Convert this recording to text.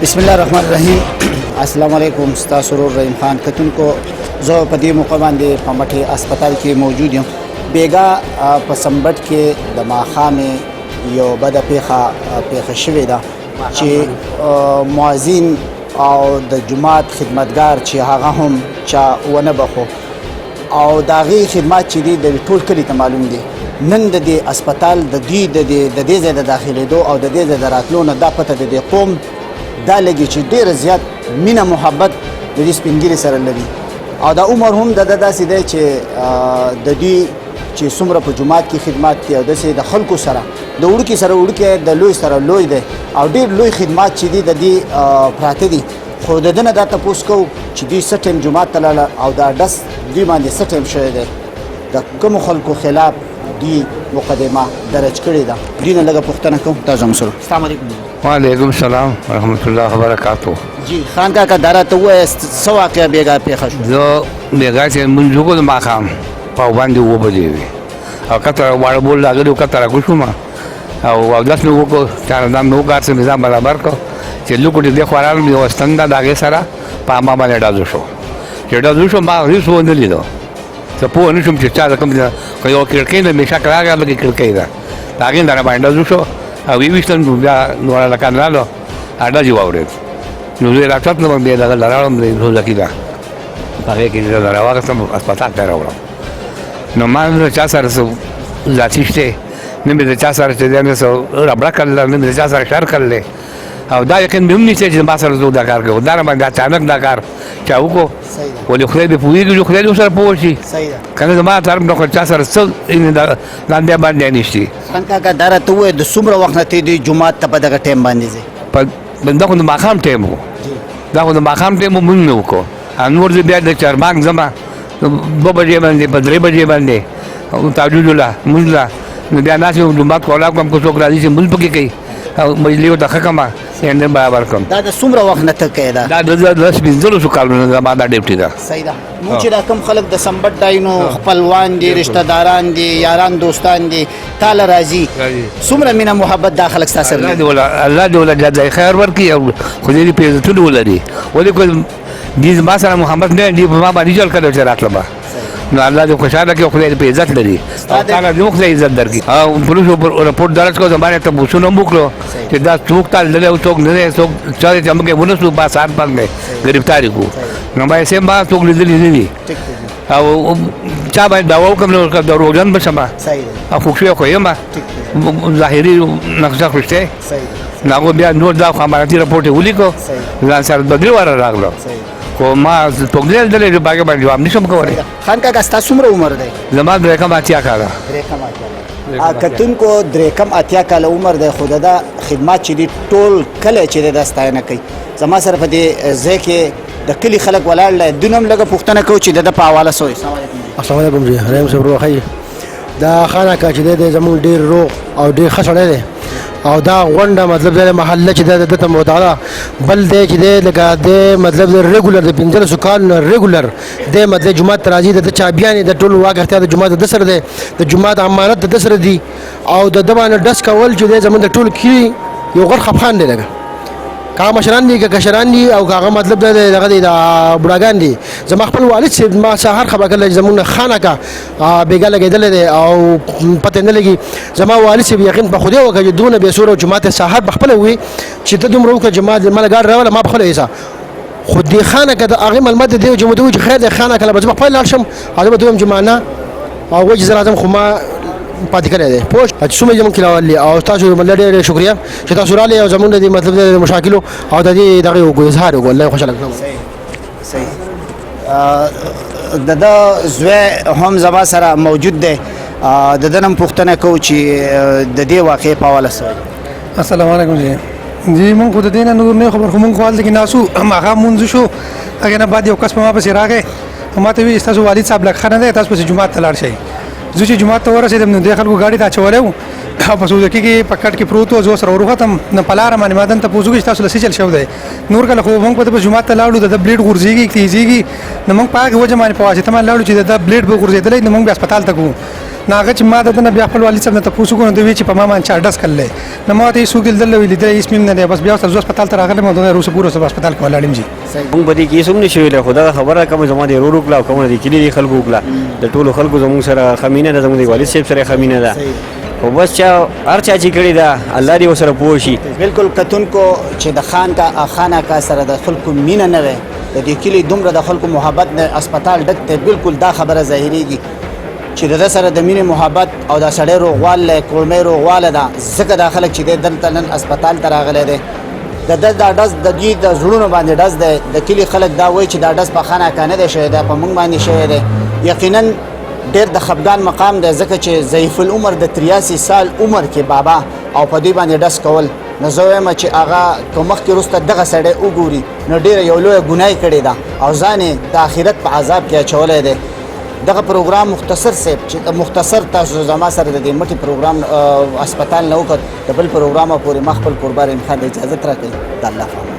بسم الله الرحمن الرحیم. السلام علیکم. ستاسو ورور رحیم خان کتونکو زه په دې موقع باندې په مټې هسپتال کې موجود یم. بیګا په سمبټ کې د ماښامې یو بده پیښه شوې ده چې مؤذن او د جماعت خدمتګار چې هغه هم چا ونه بخو او د هغې خدمات چې دي د ټول کلي ته معلوم دي. نن د دې هسپتال د دې ځای د داخلېدو او د دې ځای د راتلو نه دا پته د دې قوم دا لګي چې ډېره زیات مینه محبت د دې سپین ږیري سره لري او دا عمر هم د ده داسې دی چې د دوی چې څومره په جومات کې خدمات دي او داسې د خلکو سره د وړوکي سره وړوکی د لوی سره لوی دی او ډېر لوی خدمات چې دي د دې پراته دي. خو د ده نه دا تپوس کوو چې دوی څه ټایم جومات ته لاړه او دا ډس دوی باندې څه ټایم شوی دی، د کومو خلکو خلاف دوی مقدمه درج کړې ده. دوی نه لږه پوښتنه کوم. تاسو هم سره السلام علیکم. وعلیکم السلام ورحمۃ اللہ وبرکاتہ. جی خان کاکا دا راته ووایه څه واقعه بیګا پیښه شوه؟ زه بیګا چې لمونځ وکړو د ماښام په باندې 7 بجې وې او کته واړه بول راغلي کته راکوشوم او اودس مې وکړو چاردام مې وکړ څه نظام برابر کړ چې لوکوټې دې خواران مې یوه ستن ده د هغې سره په ما باندې ډزو شو. چې ډزو شو ما هېڅ ونه لیدو، زه پوه نه شوم چې چا د کوم که یوه کړکۍ نه مې شک راغی هغه کړکۍ ده د هغې نه راباندې ډزو شو او ویشتم بیا نور هلکان رالو ډز یې واورېد نو زه یې راکښت نم بیا دغه راوړم د روزکي ده په هغې کې زه راواخېستم هسپتال ته یې راوړم. نو ما نه د چا سره څه ذاتي شته نه مې د چا سره چې دی نه څه ربړه کړله نه مې د چا سره شر کړلی او دا یقین مې هم نشته چې ما سره زه دا کار کوم. دا راباندې اچانک دا کار چا وکړو ولې خدای دې پوهېږي چې خدای دې ورسره پوه شي که نه زما طرف نه خو چا سره څه لاندې باندې نشتي. خان کاکا دا راته ووایه د څومره وخت نه ته دوی جومات ته په دغه ټایم باندې ځې؟ دا خو د ماښام ټایم و، دا خو د ماښام ټایم و مونږ مې وکړو نور زه بیا د چارباغ ځمه 2 بجې باندې په 3 بجې باندې تهجد الله لمونځ له نو بیا ناست یم جومات کولاو کوم که څوک راځي چې لمونځ پکې کوي او مجلې ورته ښه کړمه سینډ برابر کړم. دا د څومره وخت نه ته کوې؟ دا د 10-15 کالونو نه زما دا ډیوټي ده. صحیح ده. مونږ چې دا کوم خلک د سمبټ داینو خپلوان دي، رشته داران دي، یاران دوستان دي، تاله راځي څومره مینه محبت دا خلک ستا سره لري؟ الله دې وله جزای خیر ورکړي او خدای دې په عزتونه ولري. ولې که دې زما سره محبت نه دي په ما باندې جل کړی چې راتلمه نو الله دې خوشحاله کړي او خدای دې په عزت لري او تعالی دې خدای عزت درکړي. او پولیسو رپورټ درج کړو زمانه ته بوسونه هم وکړو چې دا څوک تللی او څوک نه دی څوک چا چې موږ یې ونه سو په سات باندې ګرفتاري کړو نو باید سیم با څوک لیدلي نه دي او چا باید دعوا وکړم نو دروغجن به شم او خوښي خو یم ظاهري نقشه خو شته نو هغه بیا نور دا خو امانتي رپورټ یې ولیکو ځان سره 2 واره راغلو خو ما توګلیل دلې چې باګه باندې جواب نشم کولی. خان کاکا ستا څومره عمر دی؟ زما 3 کاله. کتونکو 3 کاله عمر دی خو د ده خدمات چې دي ټول کلی چې دی دا ستاینه کوي. زما سره په دې ځای کې د کلي خلک ولاړ دی دوی هم لږه پوښتنه کوو چې د ده په حواله څه وایي. السلام علیکم جی رحیم صاحب روغ ښه. دا خان کاکا چې دی زموږ ډېر روغ او ډېر ښه سړی دی او دا غونډه مطلب د محله چې د ته متعالی بل دی چې دی لکه د مطلب د ریګولر د 15 کال ریګولر د مطلب جماعت راځي د چابیانې د ټول واګ اختیار د جماعت د سره دی د جماعت امانت د سره دی او د دبانه ډس کول چې دی زموږ د ټول کې یو غر خفخان دی لګه کا مشران دي که کشران دي او هغه مطلب دغه د بډاګان دي. زما خپل والد صاحب ما سهار خبر کړل زمونږ خانه کا بیګا لګیدل دي او پته نه لګي. زما والد صاحب یقین په خوده وکړي دونه به سور او جماعت سهار بخپل وي چې ته دومره وکړه جماعت ملګر راول ما بخله ایسا خود دی خانه کا د هغه ملمت دی جماعت وي خیر د خانه کله به خپل لارشم هغه دوم جماعه او وجه زرا خو ما پاتې کړی دی پوه څومره زموږ کلاوالي او تاسو ډېر شکریا چې تاسو راغلئ او زموږ د مطلب د مشاکلو او د دې دغه اظهار وکړو. الله خوشاله کړم. صحیح. د ده زوی هم زما سره موجود دی د ده نه هم پوښتنه کوو چې د دې واقعې په حواله څه وایي. السلام علیکم جی مونږ خو د دې نه نور نه خبر خو مونږ خو هلته کې ناسو هغه مونځ شو هغې نه بعد یو کس په ما پسې راغی ما ته وایي ستاسو والد صاحب لږ ښه نه دی تاسو پسې جومات ته لاړ شئ. زه چې جومات ته ورسېدم نو دې خلکو ګاډي ته اچولی و او په سوزکي کې په کټ کې پروت و زه ورسره وروختم نو په لاره باندې ما دلته پوښتنه وکړه چې تاسو له څه چل شوی دی. نور کله خو موږ په جومات ته لاړو د بلیډ غورځېږي تیزېږي نو موږ په هغې وجه باندې په واسطه باندې لاړو چې د بلیډ به غورځېدلی نو موږ بیا هسپتال ته کوو نو هغه چې ما د نه بیا خپل والد صاحب نه تاسو کوم دوی چې په ما باندې چا ډس کړل نو ما ته سو کې دل ویل دې اسمم نه بس بیا تاسو هسپتال ته راغله مو د روس پورو هسپتال کې ولاړم جی مونږ به دې کې سم نشو له خدا خبره کوم زما دې رو کلا کوم دې کلی خلکو کلا د ټولو خلکو زموږ سره خمینه ده زموږ والد صاحب سره خمینه ده خو بس چا هر چا چې کړی دا الله دې وسره پوه شي بالکل کتونکو چې د خانه کا سره د خلکو مینه نه وي د دې کلی دومره د خلکو محبت نه هسپتال ډک ته بالکل دا خبره ظاهريږي چې د سره د مینې محبت او د سړی روغوال له کورمې روغواله ده ځکه دا خلک چې دلته نن هسپتال ته راغلی دی د ډز د دې د زړونو باندې ډز دی د کلی خلک دا وایي چې دا ډز په خانه کا نه دی شوی دی په موږ باندې شوی دی یقینا ډېر د خفګان مقام دی ځکه چې ضعیف العمر د 83 سال عمر کې بابا او په دې باندې ډز کول نو زه وایم چې هغه که مخکې وروسته دغه سړی وګوري نو ډېره یو لویه ګناه یې کړې ده او ځان یې د آخرت په عذاب کې اچولی دی دغه پروګرام مختصر صاحب چې مختصر تاسو زما سره د دې مټي پروګرام هسپتال نه وکړ د بل پروګرام پورې مخ خپل قربان رحیم خان اجازه راکړي د الله